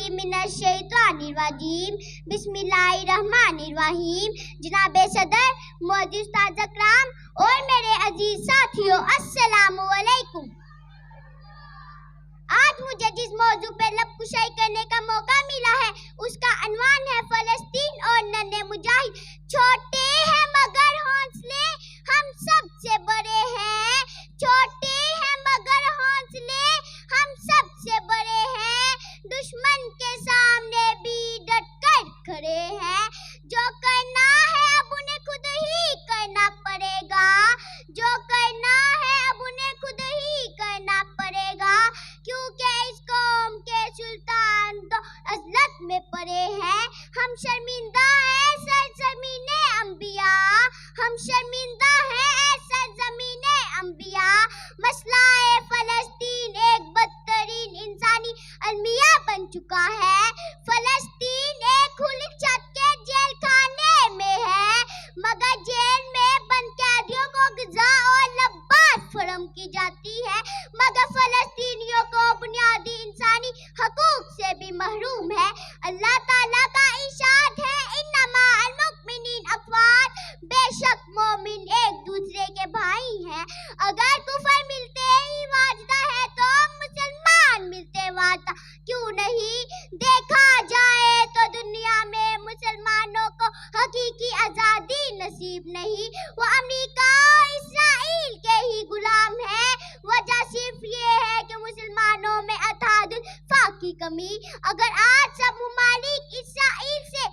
बिल्लाहि मिनश्शैतानिर्रजीम बिस्मिल्लाहिर्रहमानिर्रहीम। जनाबे सदर, मौजूद उस्ताद अकराम और मेरे अजीज साथियों, अस्सलामु अलैकुम। आज मुझे जिस मौजू पे लबकुशाई करने का मौका मिला है उसका अनवान है फलस्तीन और नन्हे मुजाहिद। छोटे हैं मगर हौसले हम सबसे बड़े हैं, छोटे हैं मगर हौसले हम सबसे बड़े हैं। दुश्मन के सामने भी डट कर खड़े हैं। जो करना है अब उन्हें खुद ही करना पड़ेगा, जो करना है अब उन्हें खुद ही करना पड़ेगा, क्योंकि इस कौम के सुल्तान तो अज़लत में पड़े हैं। हम शर्मिंदा हैं सरज़मीने अंबिया, हम शर्मिंदा हैं सरज़मीने अंबिया। मसलाए फलस्तीन एक बदतरीन इंसानी अलमिया बन चुका है। फलस्तीन एक खुली छत के जेल खाने में है, मगर जेल में बंद कैदियों को ग़िज़ा और लबास फराहम की जाती है, मगर फलस्तीनियों को बुनियादी इंसानी हकूक से भी महरूम है। अल्लाह ताला का इरशाद है, इन्नमा अल मुमिनीन अख़वात, बेशक मोमिन एक दूसरे के भाई हैं। अगर कुफर मिलते ही वाजदा है तो मुसलमान मिलते वाजदा क्यों नहीं? देखा जाए तो दुनिया में मुसलमानों को हकीकी आज़ादी नसीब नहीं, वो अमेरिका और इसराइल के ही गुलाम है। वजह सिर्फ ये है कि मुसलमानों में अतादुल फ़ा की कमी। अगर आज सब मुमालिक इसराइल से